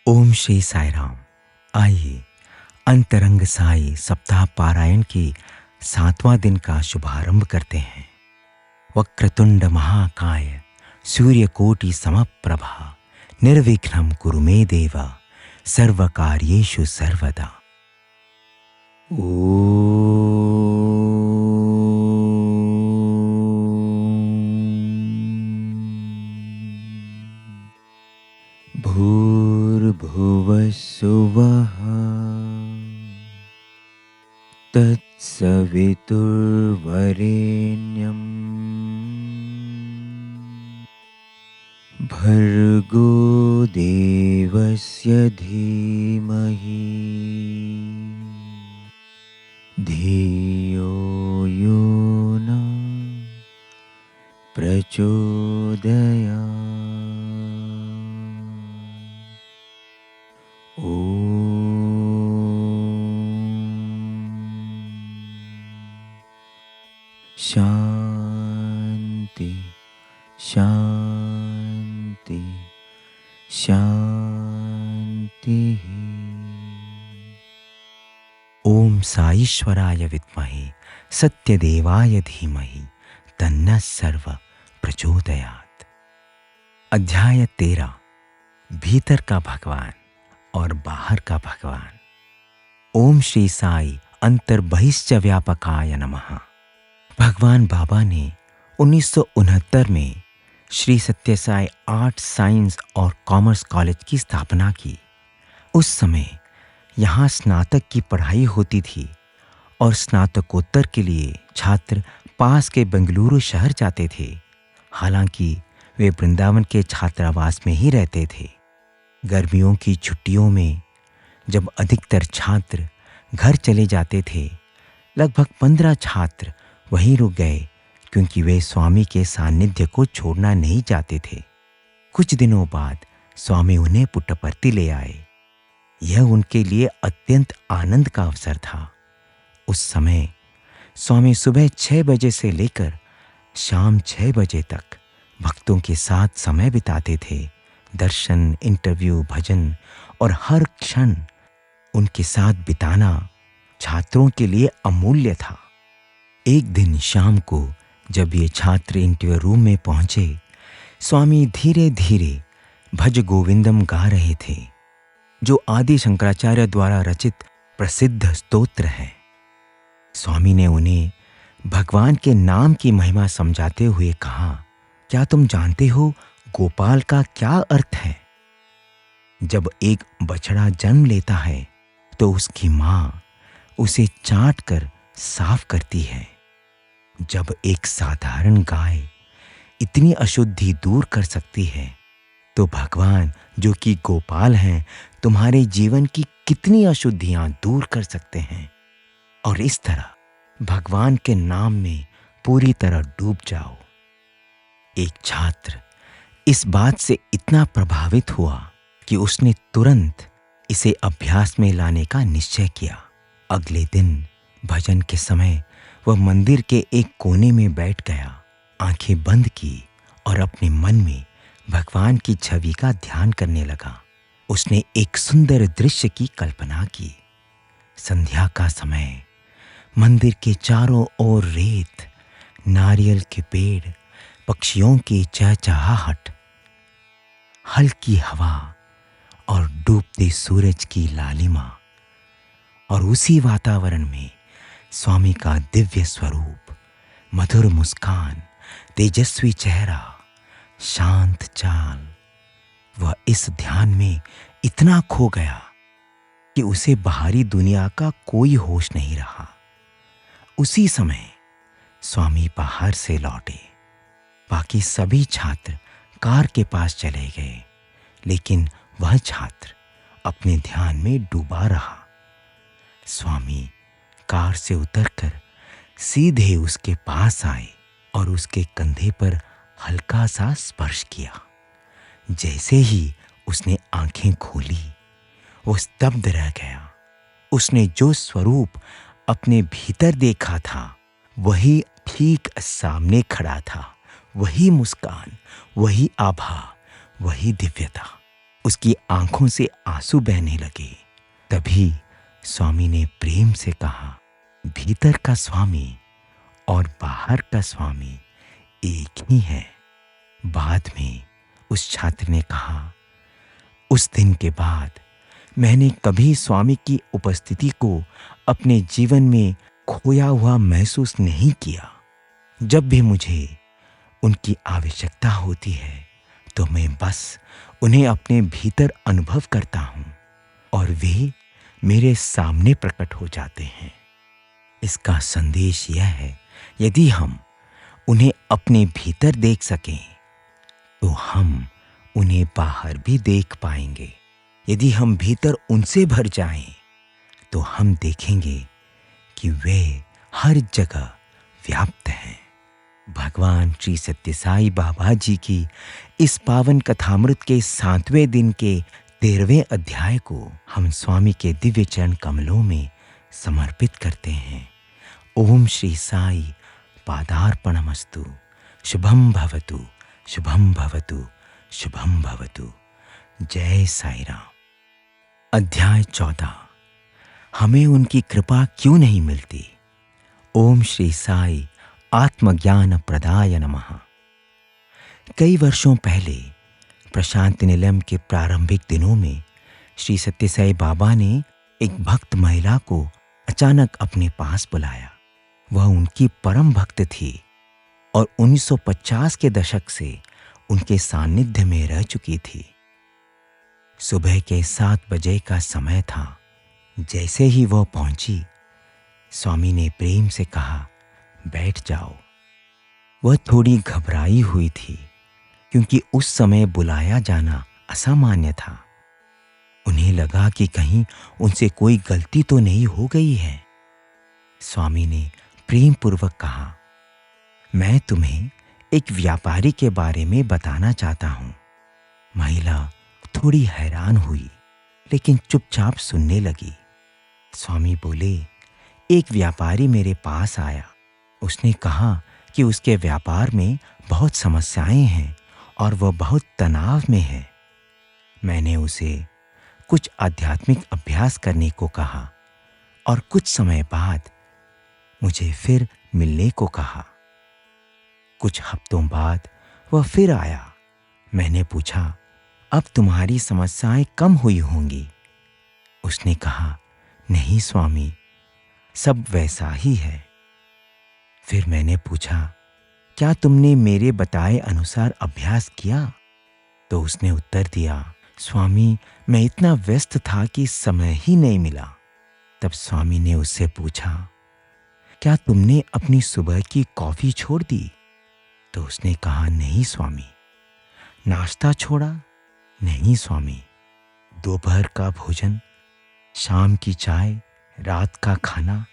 ओम श्री साई राम। आइए अंतरंग साई सप्ताह पारायण के 7वां दिन का शुभारंभ करते हैं। वक्रतुंड महाकाय सूर्यकोटि समप्रभा निर्विघ्नं कुरु मे देव सर्वकार्येषु सर्वदा। भूर्भुवः सुवः तत्सवितुर्वरेण्यं भर्गो देवस्य धीमहि धियो यो न प्रचोदयात्। शांति शांति शांति। ओम साईश्वराय विद्महे सत्यदेवाय धीमहि तन्नः सर्व प्रचोदयात्। अध्याय 13। भीतर का भगवान और बाहर का भगवान। ओम श्री साई अंतर्बहिश्च व्यापकाय नमः। भगवान बाबा ने 1969 में श्री सत्य साई आर्ट्स, साइंस और कॉमर्स कॉलेज की स्थापना की। उस समय यहाँ स्नातक की पढ़ाई होती थी और स्नातकोत्तर के लिए छात्र पास के बेंगलुरु शहर जाते थे। हालांकि वे वृंदावन के छात्रावास में ही रहते थे। गर्मियों की छुट्टियों में जब अधिकतर छात्र घर चले जाते थे, लगभग 15 छात्र वहीं रुक गए क्योंकि वे स्वामी के सानिध्य को छोड़ना नहीं चाहते थे। कुछ दिनों बाद स्वामी उन्हें पुट्टपर्ती ले आए। यह उनके लिए अत्यंत आनंद का अवसर था। उस समय स्वामी सुबह 6 बजे से लेकर शाम 6 बजे तक भक्तों के साथ समय बिताते थे। दर्शन, इंटरव्यू, भजन और हर क्षण उनके साथ बिताना छात्रों के लिए अमूल्य था। एक दिन शाम को जब ये छात्र इंटरव्यू रूम में पहुंचे, स्वामी धीरे धीरे भज गोविंदम गा रहे थे, जो आदि शंकराचार्य द्वारा रचित प्रसिद्ध स्तोत्र है। स्वामी ने उन्हें भगवान के नाम की महिमा समझाते हुए कहा, क्या तुम जानते हो गोपाल का क्या अर्थ है? जब एक बछड़ा जन्म लेता है तो उसकी माँ उसे चाट कर साफ करती है। जब एक साधारण गाय इतनी अशुद्धि दूर कर सकती है, तो भगवान जो कि गोपाल हैं तुम्हारे जीवन की कितनी अशुद्धियां दूर कर सकते हैं। और इस तरह भगवान के नाम में पूरी तरह डूब जाओ। एक छात्र इस बात से इतना प्रभावित हुआ कि उसने तुरंत इसे अभ्यास में लाने का निश्चय किया। अगले दिन भजन के समय वह मंदिर के एक कोने में बैठ गया, आंखें बंद की और अपने मन में भगवान की छवि का ध्यान करने लगा। उसने एक सुंदर दृश्य की कल्पना की। संध्या का समय, मंदिर के चारों ओर रेत, नारियल के पेड़, पक्षियों की चहचहाहट, हल्की हवा और डूबते सूरज की लालिमा। और उसी वातावरण में स्वामी का दिव्य स्वरूप, मधुर मुस्कान, तेजस्वी चेहरा, शांत चाल। वह इस ध्यान में इतना खो गया कि उसे बाहरी दुनिया का कोई होश नहीं रहा। उसी समय स्वामी बाहर से लौटे। बाकी सभी छात्र कार के पास चले गए, लेकिन वह छात्र अपने ध्यान में डूबा रहा। स्वामी कार से उतरकर सीधे उसके पास आए और उसके कंधे पर हल्का सा स्पर्श किया। जैसे ही उसने आंखें खोली, वो स्तब्ध रह गया। उसने जो स्वरूप अपने भीतर देखा था, वही ठीक सामने खड़ा था। वही मुस्कान, वही आभा, वही दिव्यता। उसकी आंखों से आंसू बहने लगे। तभी स्वामी ने प्रेम से कहा, भीतर का स्वामी और बाहर का स्वामी एक ही है। बाद में उस छात्र ने कहा, उस दिन के बाद मैंने कभी स्वामी की उपस्थिति को अपने जीवन में खोया हुआ महसूस नहीं किया। जब भी मुझे उनकी आवश्यकता होती है तो मैं बस उन्हें अपने भीतर अनुभव करता हूँ और वे मेरे सामने प्रकट हो जाते हैं। इसका संदेश यह है, यदि हम उन्हें अपने भीतर देख सकें तो हम उन्हें बाहर भी देख पाएंगे। यदि हम भीतर उनसे भर जाएं तो हम देखेंगे कि वे हर जगह व्याप्त हैं। भगवान श्री सत्य साई बाबा जी की इस पावन कथामृत के 7वें दिन के 13वें अध्याय को हम स्वामी के दिव्य चरण कमलों में समर्पित करते हैं। ओम श्री साई पादार्पणमस्तु। शुभम भवतु, शुभम भवतु, शुभम भवतु। जय साई राम। अध्याय 14। हमें उनकी कृपा क्यों नहीं मिलती। ओम श्री साई आत्मज्ञान प्रदाय नमः। कई वर्षों पहले प्रशांत निलयम के प्रारंभिक दिनों में श्री सत्य साई बाबा ने एक भक्त महिला को अचानक अपने पास बुलाया। वह उनकी परम भक्त थी और 1950 के दशक से उनके सानिध्य में रह चुकी थी। सुबह के 7 बजे का समय था। जैसे ही वह पहुंची, स्वामी ने प्रेम से कहा, बैठ जाओ। वह थोड़ी घबराई हुई थी क्योंकि उस समय बुलाया जाना असामान्य था। उन्हें लगा कि कहीं उनसे कोई गलती तो नहीं हो गई है। स्वामी ने प्रेम पूर्वक कहा, मैं तुम्हें एक व्यापारी के बारे में बताना चाहता हूं। महिला थोड़ी हैरान हुई लेकिन चुपचाप सुनने लगी। स्वामी बोले, एक व्यापारी मेरे पास आया। उसने कहा कि उसके व्यापार में बहुत समस्याएं हैं और वह बहुत तनाव में है। मैंने उसे कुछ आध्यात्मिक अभ्यास करने को कहा और कुछ समय बाद मुझे फिर मिलने को कहा। कुछ हफ्तों बाद वह फिर आया। मैंने पूछा, अब तुम्हारी समस्याएं कम हुई होंगी। उसने कहा, नहीं स्वामी, सब वैसा ही है। फिर मैंने पूछा, क्या तुमने मेरे बताए अनुसार अभ्यास किया? तो उसने उत्तर दिया, स्वामी, मैं इतना व्यस्त था कि समय ही नहीं मिला। तब स्वामी ने उससे पूछा, क्या तुमने अपनी सुबह की कॉफी छोड़ दी? तो उसने कहा, नहीं स्वामी। नाश्ता छोड़ा? नहीं स्वामी। दोपहर का भोजन, शाम की चाय, रात का खाना,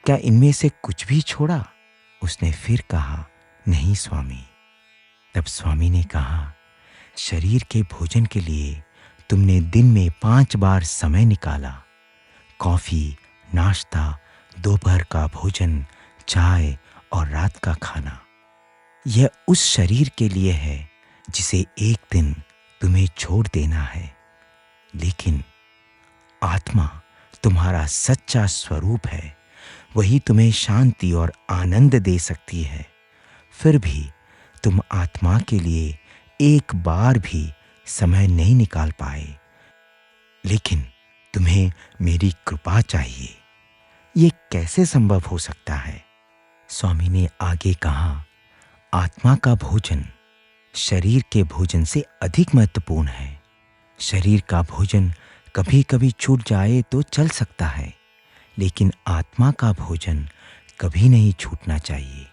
क्या इनमें से कुछ भी छोड़ा? उसने फिर कहा, नहीं स्वामी। तब स्वामी ने कहा, शरीर के भोजन के लिए तुमने दिन में 5 बार समय निकाला। कॉफी, नाश्ता, दोपहर का भोजन, चाय और रात का खाना। यह उस शरीर के लिए है जिसे एक दिन तुम्हें छोड़ देना है। लेकिन आत्मा तुम्हारा सच्चा स्वरूप है। वही तुम्हें शांति और आनंद दे सकती है। फिर भी तुम आत्मा के लिए एक बार भी समय नहीं निकाल पाए। लेकिन तुम्हें मेरी कृपा चाहिए। ये कैसे संभव हो सकता है? स्वामी ने आगे कहा, आत्मा का भोजन शरीर के भोजन से अधिक महत्वपूर्ण है। शरीर का भोजन कभी कभी छूट जाए तो चल सकता है, लेकिन आत्मा का भोजन कभी नहीं छूटना चाहिए।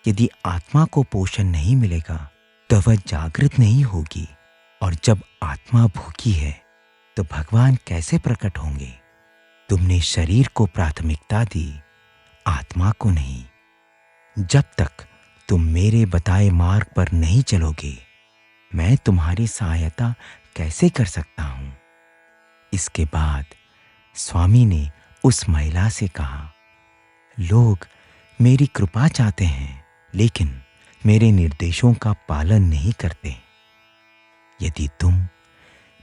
यदि आत्मा को पोषण नहीं मिलेगा तो वह जागृत नहीं होगी, और जब आत्मा भूखी है तो भगवान कैसे प्रकट होंगे? तुमने शरीर को प्राथमिकता दी, आत्मा को नहीं। जब तक तुम मेरे बताए मार्ग पर नहीं चलोगे, मैं तुम्हारी सहायता कैसे कर सकता हूं? इसके बाद स्वामी ने उस महिला से कहा, लोग मेरी कृपा चाहते हैं लेकिन मेरे निर्देशों का पालन नहीं करते। यदि तुम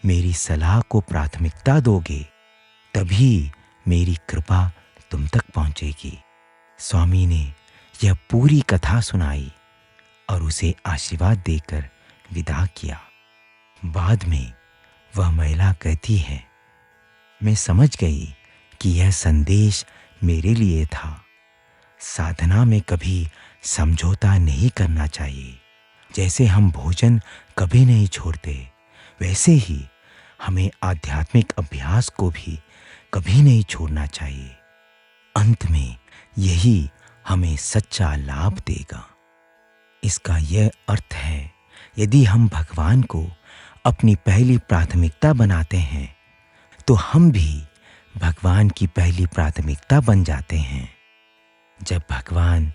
मेरी सलाह को प्राथमिकता दोगे, तभी मेरी कृपा तुम तक पहुंचेगी। स्वामी ने यह पूरी कथा सुनाई और उसे आशीर्वाद देकर विदा किया। बाद में वह महिला कहती है, मैं समझ गई कि यह संदेश मेरे लिए था। साधना में कभी समझौता नहीं करना चाहिए। जैसे हम भोजन कभी नहीं छोड़ते, वैसे ही हमें आध्यात्मिक अभ्यास को भी कभी नहीं छोड़ना चाहिए। अंत में यही हमें सच्चा लाभ देगा। इसका यह अर्थ है, यदि हम भगवान को अपनी पहली प्राथमिकता बनाते हैं, तो हम भी भगवान की पहली प्राथमिकता बन जाते हैं। जब भगवान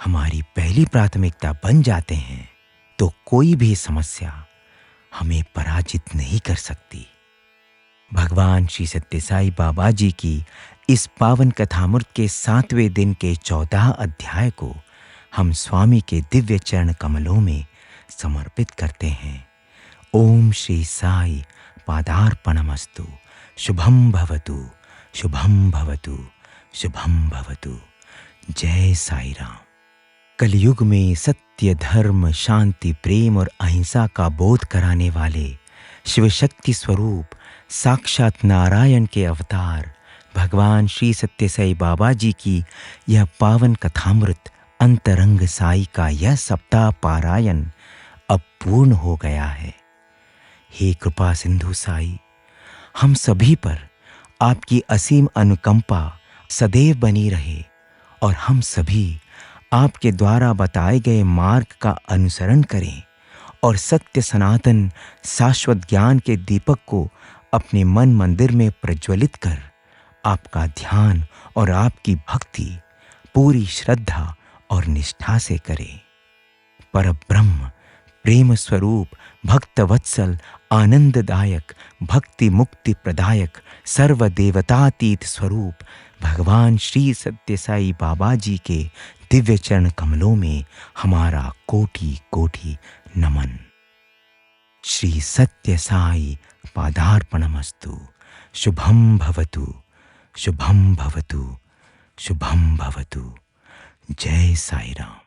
हमारी पहली प्राथमिकता बन जाते हैं, तो कोई भी समस्या हमें पराजित नहीं कर सकती। भगवान श्री सत्य साई बाबा जी की इस पावन कथामृत के 7वें दिन के 14 अध्याय को हम स्वामी के दिव्य चरण कमलों में समर्पित करते हैं। ओम श्री साई पादार्पणमस्तु। शुभम भवतु, शुभम भवतु, शुभम भवतु। जय साई राम। कलयुग में सत्य, धर्म, शांति, प्रेम और अहिंसा का बोध कराने वाले शिव शक्ति स्वरूप साक्षात नारायण के अवतार भगवान श्री सत्य साई बाबा जी की यह पावन कथामृत अंतरंग साई का यह सप्ताह पारायण अब पूर्ण हो गया है। हे कृपा सिंधु साई, हम सभी पर आपकी असीम अनुकंपा सदैव बनी रहे और हम सभी आपके द्वारा बताए गए मार्ग का अनुसरण करें और सत्य सनातन शाश्वत ज्ञान के दीपक को अपने मन मंदिर में प्रज्वलित कर आपका ध्यान और आपकी भक्ति पूरी श्रद्धा और निष्ठा से करें। परब्रह्म प्रेम स्वरूप, भक्त वत्सल, आनंददायक, भक्ति मुक्ति प्रदायक, सर्व देवतातीत स्वरूप भगवान श्री सत्य साई बाबा जी के दिव्य चरण कमलों में हमारा कोटि कोटि नमन। श्री सत्य साई पादार्पणमस्तु। शुभम भवतु, शुभम भवतु, शुभम भवतु। जय साई राम।